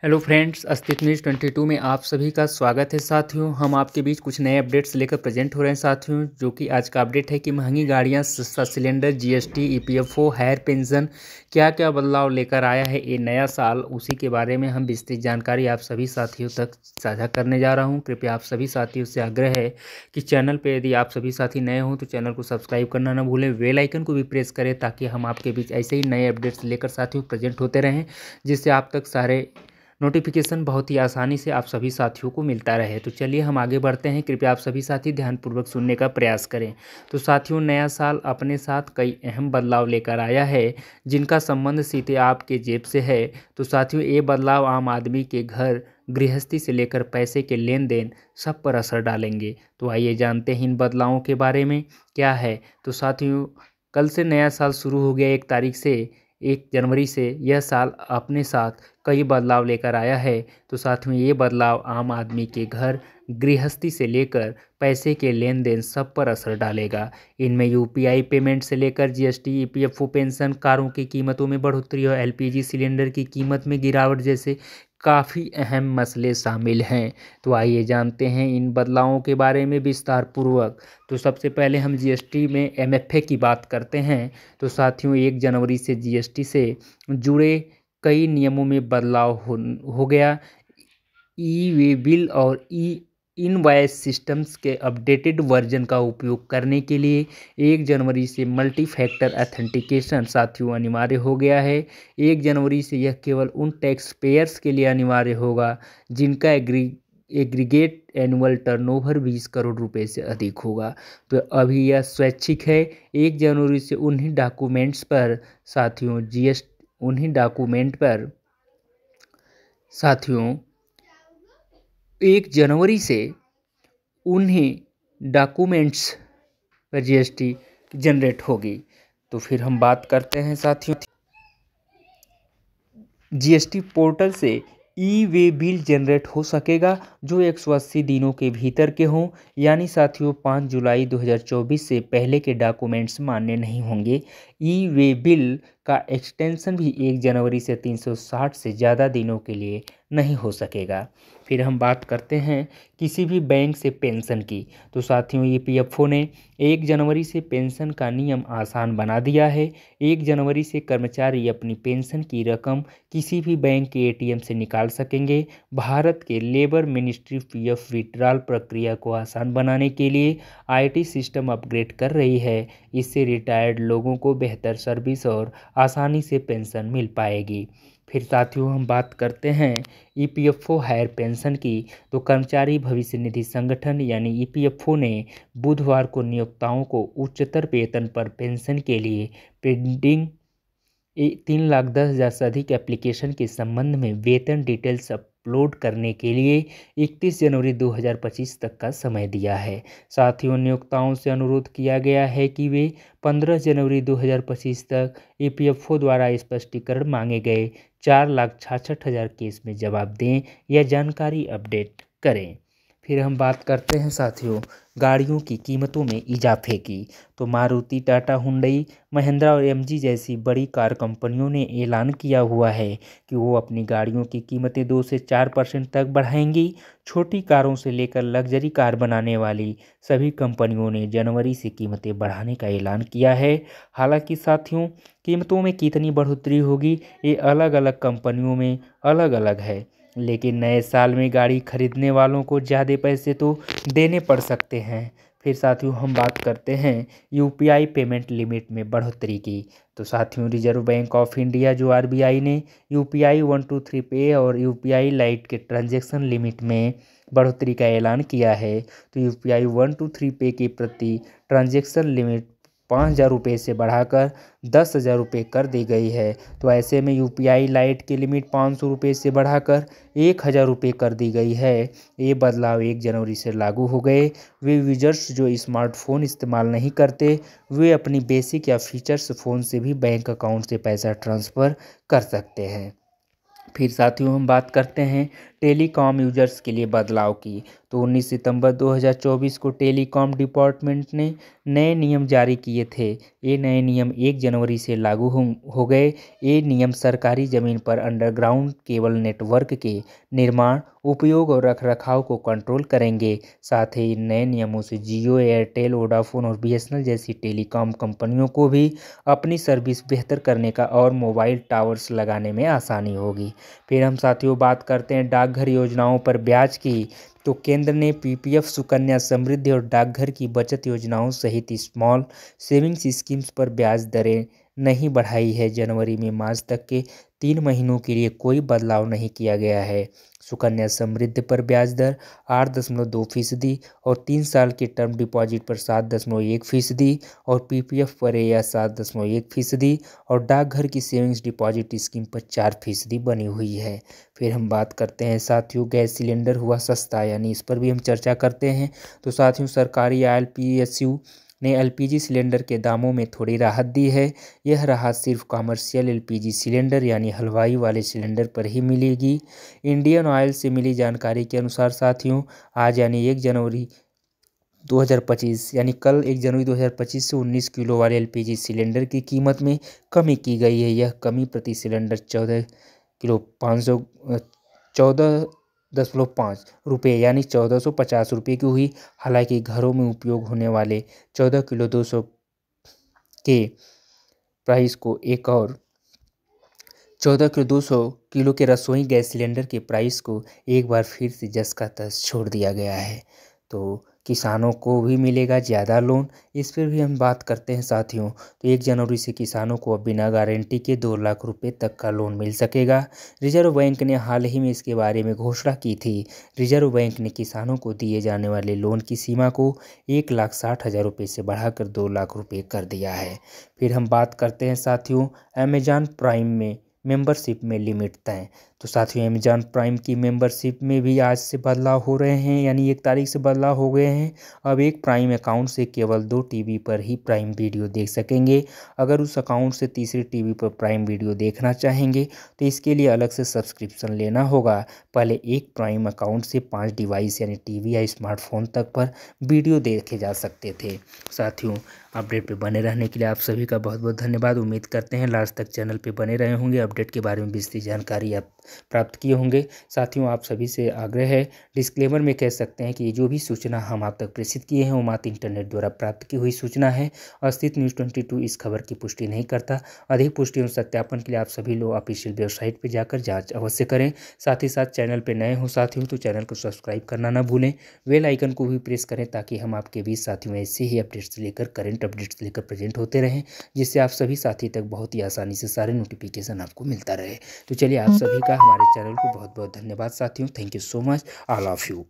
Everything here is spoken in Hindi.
हेलो फ्रेंड्स, अस्तित्व न्यूज़ 22 में आप सभी का स्वागत है। साथियों, हम आपके बीच कुछ नए अपडेट्स लेकर प्रेजेंट हो रहे हैं साथियों। जो कि आज का अपडेट है कि महंगी गाड़ियां, सस्ता cylinder, GST, EPFO, higher pension, क्या क्या बदलाव लेकर आया है ये नया साल, उसी के बारे में हम विस्तृत जानकारी आप सभी साथियों तक साझा करने जा रहा हूं। कृपया आप सभी साथियों से आग्रह है कि चैनल पर यदि आप सभी साथी नए हों तो चैनल को सब्सक्राइब करना ना भूलें, बेल आइकन को भी प्रेस करें ताकि हम आपके बीच ऐसे ही नए अपडेट्स लेकर साथियों प्रेजेंट होते रहें, जिससे आप तक सारे नोटिफिकेशन बहुत ही आसानी से आप सभी साथियों को मिलता रहे। तो चलिए हम आगे बढ़ते हैं। कृपया आप सभी साथी ध्यानपूर्वक सुनने का प्रयास करें। तो साथियों, नया साल अपने साथ कई अहम बदलाव लेकर आया है जिनका संबंध सीधे आपके जेब से है। तो साथियों, ये बदलाव आम आदमी के घर गृहस्थी से लेकर पैसे के लेन देन सब पर असर डालेंगे। तो आइए जानते हैं इन बदलावों के बारे में क्या है। तो साथियों, कल से नया साल शुरू हो गया। 1 जनवरी से यह साल अपने साथ कई बदलाव लेकर आया है। तो साथियों, ये बदलाव आम आदमी के घर गृहस्थी से लेकर पैसे के लेन देन सब पर असर डालेगा। इनमें यूपीआई पेमेंट से लेकर जीएसटी, ईपीएफओ, पेंशन, कारों की कीमतों में बढ़ोतरी और एलपीजी सिलेंडर की कीमत में गिरावट जैसे काफ़ी अहम मसले शामिल हैं। तो आइए जानते हैं इन बदलावों के बारे में विस्तार पूर्वक। तो सबसे पहले हम जीएसटी में एमएफए की बात करते हैं। तो साथियों, 1 जनवरी से जीएसटी से जुड़े कई नियमों में बदलाव हो गया। ई वे बिल और ई इनवॉइस सिस्टम्स के अपडेटेड वर्जन का उपयोग करने के लिए 1 जनवरी से मल्टी फैक्टर ऑथेंटिकेशन साथियों अनिवार्य हो गया है। 1 जनवरी से यह केवल उन टैक्स पेयर्स के लिए अनिवार्य होगा जिनका एग्रीगेट एनुअल टर्नओवर 20 करोड़ रुपए से अधिक होगा। तो अभी यह स्वैच्छिक है। 1 जनवरी से उन्हीं डॉक्यूमेंट्स पर साथियों 1 जनवरी से उन्हीं डॉक्यूमेंट्स पर जीएसटी जनरेट होगी। तो फिर हम बात करते हैं साथियों, जीएसटी पोर्टल से ई वे बिल जनरेट हो सकेगा जो 180 दिनों के भीतर के हों, यानी साथियों 5 जुलाई 2024 से पहले के डॉक्यूमेंट्स मान्य नहीं होंगे। ई वे बिल का एक्सटेंशन भी 1 जनवरी से 360 से ज़्यादा दिनों के लिए नहीं हो सकेगा। फिर हम बात करते हैं किसी भी बैंक से पेंशन की। तो साथियों, ईपीएफओ ने 1 जनवरी से पेंशन का नियम आसान बना दिया है। 1 जनवरी से कर्मचारी अपनी पेंशन की रकम किसी भी बैंक के एटीएम से निकाल सकेंगे। भारत के लेबर मिनिस्ट्री पीएफ विड्रॉल प्रक्रिया को आसान बनाने के लिए आईटी सिस्टम अपग्रेड कर रही है। इससे रिटायर्ड लोगों को बेहतर सर्विस और आसानी से पेंशन मिल पाएगी। फिर साथियों, हम बात करते हैं ईपीएफओ हायर पेंशन की। तो कर्मचारी भविष्य निधि संगठन यानी ईपीएफओ ने बुधवार को नियोक्ताओं को उच्चतर वेतन पर पेंशन के लिए पेंडिंग 3,10,000 से अधिक एप्लीकेशन के संबंध में वेतन डिटेल्स अपलोड करने के लिए 31 जनवरी 2025 तक का समय दिया है। साथियों, नियोक्ताओं से अनुरोध किया गया है कि वे 15 जनवरी 2025 तक ईपीएफओ द्वारा स्पष्टीकरण मांगे गए 4,66,000 केस में जवाब दें या जानकारी अपडेट करें। फिर हम बात करते हैं साथियों गाड़ियों की कीमतों में इजाफे की। तो मारुति, टाटा, हुंडई, महिंद्रा और एमजी जैसी बड़ी कार कंपनियों ने ऐलान किया हुआ है कि वो अपनी गाड़ियों की कीमतें 2 से 4% तक बढ़ाएंगी। छोटी कारों से लेकर लग्जरी कार बनाने वाली सभी कंपनियों ने जनवरी से कीमतें बढ़ाने का ऐलान किया है। हालांकि साथियों, कीमतों में कितनी बढ़ोतरी होगी ये अलग अलग कंपनियों में अलग अलग है, लेकिन नए साल में गाड़ी खरीदने वालों को ज़्यादा पैसे तो देने पड़ सकते हैं। फिर साथियों, हम बात करते हैं यूपीआई पेमेंट लिमिट में बढ़ोतरी की। तो साथियों, रिजर्व बैंक ऑफ इंडिया जो आरबीआई ने यूपीआई 123 पे और यूपीआई लाइट के ट्रांजैक्शन लिमिट में बढ़ोतरी का ऐलान किया है। तो यूपीआई 123 पे की प्रति ट्रांजैक्शन लिमिट 5,000 रुपये से बढ़ाकर 10,000 रुपये कर दी गई है। तो ऐसे में यूपीआई लाइट की लिमिट 500 रुपये से बढ़ाकर 1,000 रुपये कर दी गई है। ये बदलाव 1 जनवरी से लागू हो गए। वे यूजर्स जो स्मार्टफोन इस्तेमाल नहीं करते वे अपनी बेसिक या फीचर्स फ़ोन से भी बैंक अकाउंट से पैसा ट्रांसफ़र कर सकते हैं। फिर साथियों, हम बात करते हैं टेलीकॉम यूजर्स के लिए बदलाव की। तो 19 सितंबर 2024 को टेलीकॉम डिपार्टमेंट ने नए नियम जारी किए थे। ये नए नियम 1 जनवरी से लागू हो गए। ये नियम सरकारी ज़मीन पर अंडरग्राउंड केबल नेटवर्क के निर्माण, उपयोग और रखरखाव को कंट्रोल करेंगे। साथ ही इन नए नियमों से जियो, एयरटेल, वोडाफोन और बीएसएनएल जैसी टेलीकॉम कंपनियों को भी अपनी सर्विस बेहतर करने का और मोबाइल टावर्स लगाने में आसानी होगी। फिर हम साथियों बात करते हैं डाकघर योजनाओं पर ब्याज की। तो केंद्र ने पीपीएफ, सुकन्या समृद्धि और डाकघर की बचत योजनाओं सहित स्मॉल सेविंग्स स्कीम्स पर ब्याज दरें नहीं बढ़ाई है। जनवरी में मार्च तक के 3 महीनों के लिए कोई बदलाव नहीं किया गया है। सुकन्या समृद्धि पर ब्याज दर 8.2% और 3 साल के टर्म डिपॉजिट पर 7.1% और पीपीएफ पर यह 7.1% और डाकघर की सेविंग्स डिपॉजिट स्कीम पर 4% बनी हुई है। फिर हम बात करते हैं साथियों गैस सिलेंडर हुआ सस्ता, यानी इस पर भी हम चर्चा करते हैं। तो साथियों सरकारी ILPSU ने एलपीजी सिलेंडर के दामों में थोड़ी राहत दी है। यह राहत सिर्फ कमर्शियल एलपीजी सिलेंडर यानी हलवाई वाले सिलेंडर पर ही मिलेगी। इंडियन ऑयल से मिली जानकारी के अनुसार साथियों आज यानी 1 जनवरी 2025 यानी कल 1 जनवरी 2025 से 19 किलो वाले एलपीजी सिलेंडर की कीमत में कमी की गई है। यह कमी प्रति सिलेंडर 14.5 रुपये यानी 1450 रुपये की हुई। हालांकि घरों में उपयोग होने वाले 14 किलो 200 के प्राइस को एक और 14 किलो 200 किलो के रसोई गैस सिलेंडर के प्राइस को एक बार फिर से जस का तस छोड़ दिया गया है। तो किसानों को भी मिलेगा ज़्यादा लोन, इस पर भी हम बात करते हैं साथियों। तो 1 जनवरी से किसानों को अब बिना गारंटी के 2 लाख रुपए तक का लोन मिल सकेगा। रिजर्व बैंक ने हाल ही में इसके बारे में घोषणा की थी। रिजर्व बैंक ने किसानों को दिए जाने वाले लोन की सीमा को 1,60,000 रुपये से बढ़ाकर 2 लाख रुपये कर दिया है। फिर हम बात करते हैं साथियों अमेजॉन प्राइम में मेंबरशिप में लिमिट तय। तो साथियों अमेजॉन प्राइम की मेंबरशिप में भी आज से बदलाव हो रहे हैं, यानी 1 तारीख से बदलाव हो गए हैं। अब एक प्राइम अकाउंट से केवल 2 टीवी पर ही प्राइम वीडियो देख सकेंगे। अगर उस अकाउंट से तीसरे टीवी पर प्राइम वीडियो देखना चाहेंगे तो इसके लिए अलग से सब्सक्रिप्शन लेना होगा। पहले एक प्राइम अकाउंट से 5 डिवाइस यानी टीवी या स्मार्टफोन तक पर वीडियो देखे जा सकते थे। साथियों अपडेट पे बने रहने के लिए आप सभी का बहुत बहुत धन्यवाद। उम्मीद करते हैं लास्ट तक चैनल पे बने रहे होंगे, अपडेट के बारे में विस्तृत जानकारी आप प्राप्त किए होंगे। साथियों आप सभी से आग्रह है, डिस्क्लेमर में कह सकते हैं कि जो भी सूचना हम आप तक प्रेषित किए हैं वो मात्र इंटरनेट द्वारा प्राप्त की हुई सूचना है। अस्तित्व न्यूज़ 22 इस खबर की पुष्टि नहीं करता। अधिक पुष्टि और सत्यापन के लिए आप सभी लोग ऑफिशियल वेबसाइट पर जाकर जाँच अवश्य करें। साथ ही साथ चैनल पर नए हो साथियों तो चैनल को सब्सक्राइब करना ना भूलें, बेल आइकन को भी प्रेस करें ताकि हम आपके बीच साथियों ऐसे ही अपडेट्स लेकर करंट अपडेट्स लेकर प्रेजेंट होते रहें, जिससे आप सभी साथी तक बहुत ही आसानी से सारे नोटिफिकेशन आपको मिलता रहे। तो चलिए आप सभी का हमारे चैनल को बहुत बहुत धन्यवाद साथियों। Thank you so much all of you.